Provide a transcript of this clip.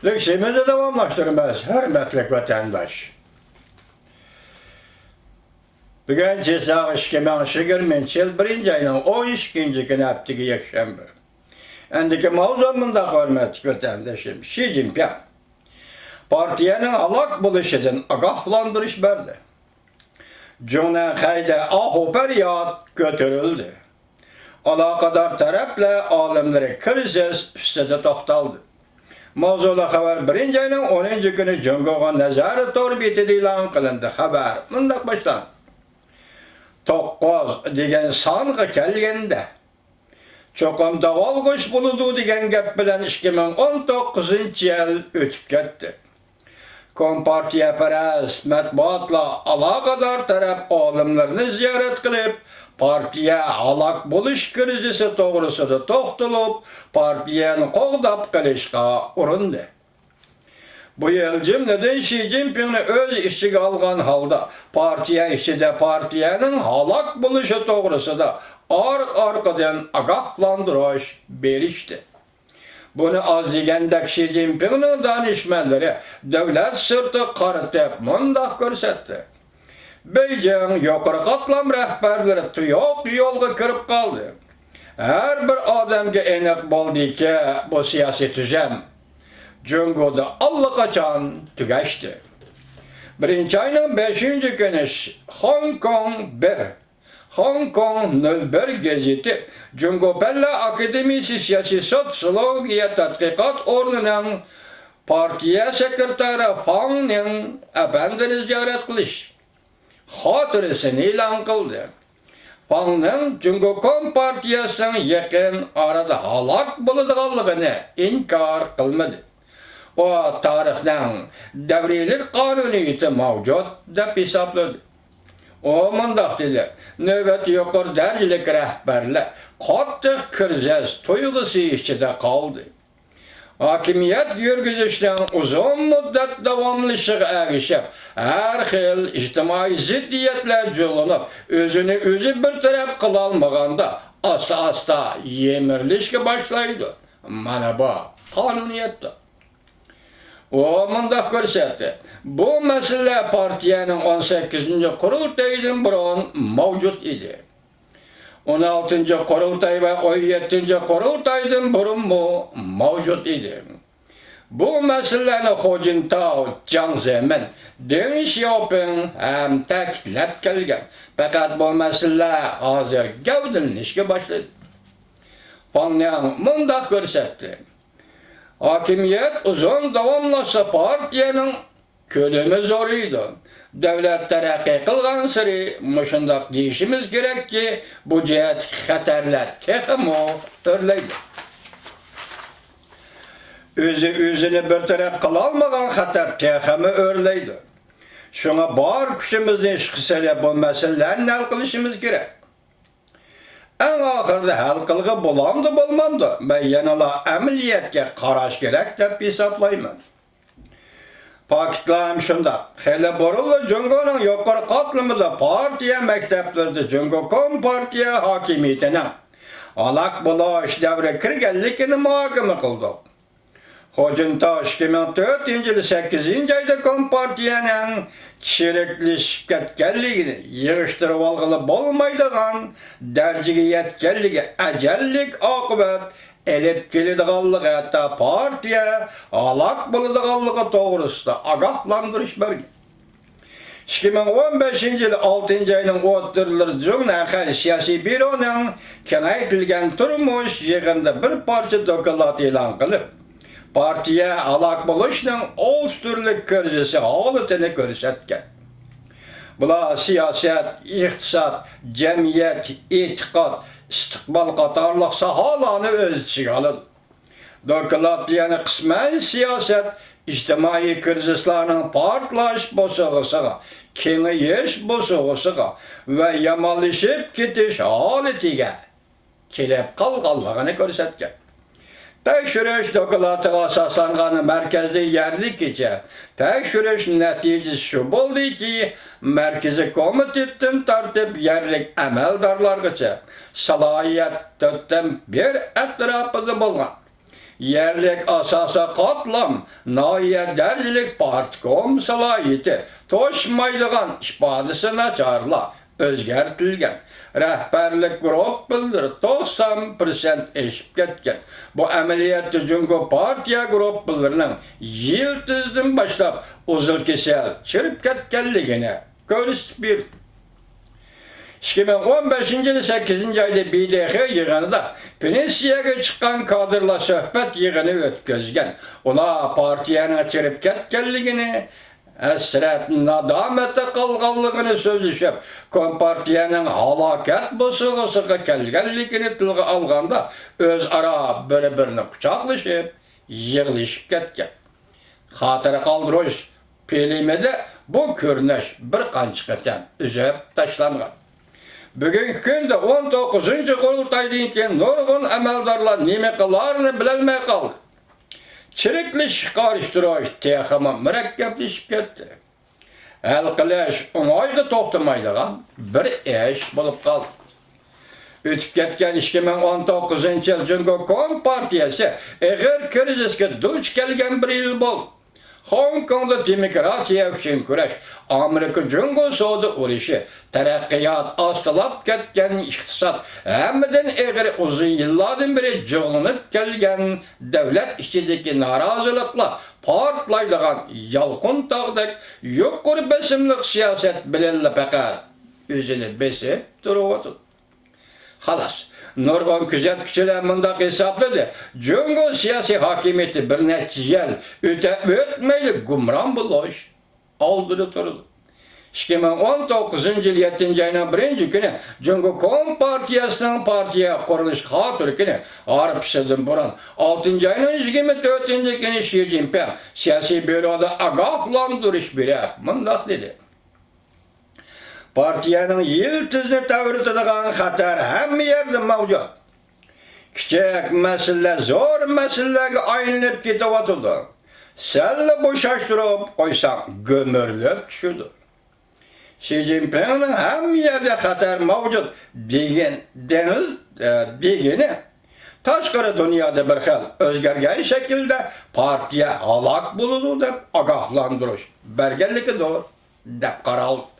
Leksimizi davamlaştırmaz, hürmetlik vatandaş. Bugün cezak 2020 yıl 1. ayının 12. günü haftığı yakşanbı. Endiki mavzumunda hürmetlik vatandaşım Xi Jinping partiyanın alak buluşudun agahlandırış verdi. Cuna kayda ahperiyat götürüldü. Alakadar tarafla alimleri kriz üstede toxtaldı. Mavzula haber 1. ayının 10. günü Cungo'ga nazaret orbiti ilan kılındı. Haber mındak başlan. 9 degen sanğı kelgende. Çokum daval kuş buludu degen gep bilen 2019 yıl ötüp gitti. Kompartiya paras matbuatla alakadar taraf alimlerini ziyaret kılıp partiya alak buluş krizisi doğrusunda toxtulup partiyanı qoğdap kılışqa urundu. Bu yıl cümleden Xi Jinping'ni öz işçiga algan halda partiya içinde partiyanın halak buluşu doğrusunda arkadan agahlandırış berişti. Bunu az degендek Xi Jinping'nin danışmanları devlet sırtı qarıtıp mundaq görsetdi. Beijing yukarı katlam rehberleri tuyuq yolga kirip kaldı. Her bir adamga enek boldi ki bu siyasi tüzem Cungo'da allaqachon tugaştı. 1. ayının 5. günü Hong Kong 01 gazeti Cungo Pella Akademisi Siyasi Sosyologiya Tadqiqat Ornining partiya sekretari Fang'ning efendini ziyaret qilish xotirasini e'lon qildi. Fang'ning Cungo Kompartiyasining yaqin arada halok bo'ladiganligini inkor qilmadi. O tarixning davriylik qonuniyati mavjud deb hisobladi. O mundaq dedi, növbet yuqori darajalik rahbarlar qattiq kriz tuyg'usi ichida qoldi. Hakimiyet yürgüzüşten uzun müddet davamlışığı erişip, her xil ictimai ziddiyetler yolunup, özünü özü bir taraf kılalmaganda asta yemirlişke başlaydı. Mana bu kanuniyette. O mundaq görsetdi. Bu mesele partiyanın 18. kurultayından burun mavcut idi. 16. kurultay ve 17. kurultaydan burun mu mavcut idi. Bu meseleni Hu Jintao, Jiang Zemin, Deng Xiaoping hem ta'kidlab kelgan. Fakat bu mesele hozir gavdilanishga başladı. Fang'ning mundaq görsetdi. Hakimiyet uzun davamlashsa partiyanın kölemi zoruydu. Devlet terakki kılgan siri muşundaq deyişimiz gerek ki bu cihet xatarlar texmi örleydi. Özünü bir taraf kılalmagan xatar texmi örleydi. Şuna bar küçümüzün işkisele bu meselelerini hal kılışımız gerek. En ahırda hal kılgı bulamdı bulmamdı. Ben yanıla ameliyatga qaraş gerek deb hesaplayman. Paketlayım şunda. Hele borulu Cungo'nun yukarı katlamında partiya mekteplerdi Cungo Kompartiya hakimiyetine alak buluş devre kirgenlikini muhakeme kıldı. Hu Jintao 2004 yılı 8. ayda Kompartiyanın çirekli ketkenliğini yığıştırıp algılı bolmaydıgan dercige yetkenliği ecellik akıbet elip kelidiganlığı hatta partiya alak buludiganlığı doğrusunda agahlandırış bergen. 2015 yılı 6. ayının o'ttirleri Cumhuriyet siyasi büronun kengaytilgan turmuş yığında bir parça dokulat e'lon qilib, partiya alak buluşning 10 türlük krizisi holatini ko'rsatgan. Bular siyaset, iqtisod, jamiyat, e'tiqod, istiqbol qatorliq sohalarni o'z ichiga oladi. Dokulat yana qisman siyaset, ijtimoiy krizislarning portlash bosog'isiga, kengayish bosog'isiga va yomonlashib ketish holatiga kelib qolganligini ko'rsatgan. Tekşürüş dokulatına asaslanğanı merkezli yerlik için tekşürüş neticesi şu oldu ki merkezi komitetten tartıp yerlik emeldarlar için salayet tuttum bir etrafıda bulgan. yerlik asasa katlam, nahiye dercilik partkom salayeti, toşmaydıgan ifadesine çağrıla, özgertilgen. Rehberlik grup bildir, 90% eşip ketken. Bu ameliyatı Cungo Partiya grup bildirinin yıltızdan başlap uzul kesel çırıp ketkenligine görüş bir. 2015 yılı 8. ayda BDH yığınıda pensiyaga çıkan kadrla söhbet yığını ötközgen. Ola partiyanın çırıp ketkenligini, esret nadamete kalganlığını sözleşip, Kompartiyanın halaket bosıgısıga kelgenligini tilga alganda öz ara bir-birini kucaklaşıp, yığılışıp ketken. Hatıra kaldırış pelimede bu körünüş bir kançıqeten üzüp taşlangan. Bugünkü günde 19. kurultaydan keyin nurgun amaldarlar neme kılarını bilelmey kaldı. Çirikli karıştırış texama mürekkepleşip ketdi. El qilish oңayda to'xtamaydigan bir ish bo'lib qoldi. O'tib ketgan 2019 yil Jungo Kompartiyasi ig'ir krizisga duch kelgan bir yil bo'ldi. Hong Kongda demokratiya uchun kurash, Amerika Jungo savdo urushi, taraqqiyot ostilab ketgan iqtisod, hammadan ig'ir uzun yillardan beri jig'linib kelgan davlat ichidagi noroziliklar portlaydigan yolqin tog'dek yuqori besimliq siyosat bilan faqat o'zini besib turibdi. Xalas, nurg'un kuzatuvchilar mundaq hisobladi. Jungo siyosiy hokimiyati bir necha yil o'tmayli gumron bo'lish oldida turdi. 2019 yil 7 ayning 1-kuni Jungo Kompartiyasining partiya qurilish xotirkini arpisidan burun 6 ayning 24-kuni Xi Jinping siyosiy byuroda ogohlantirish berib mundaq dedi. Partiyanın yıldızını tavırtıdığın xatar hem yerde mevcut. Küçük mesele, zor meselelerle aynılıp gidiyordu. Selle boşaştırıp koysan gömürlüp düşürdü. Xi Jinping'in hem yerde xatar mevcut degeni taşqarı dünyada bir xil özgergen şekilde partiya halak buludu deb ogohlantirish berganligi doğru deb qaraldi.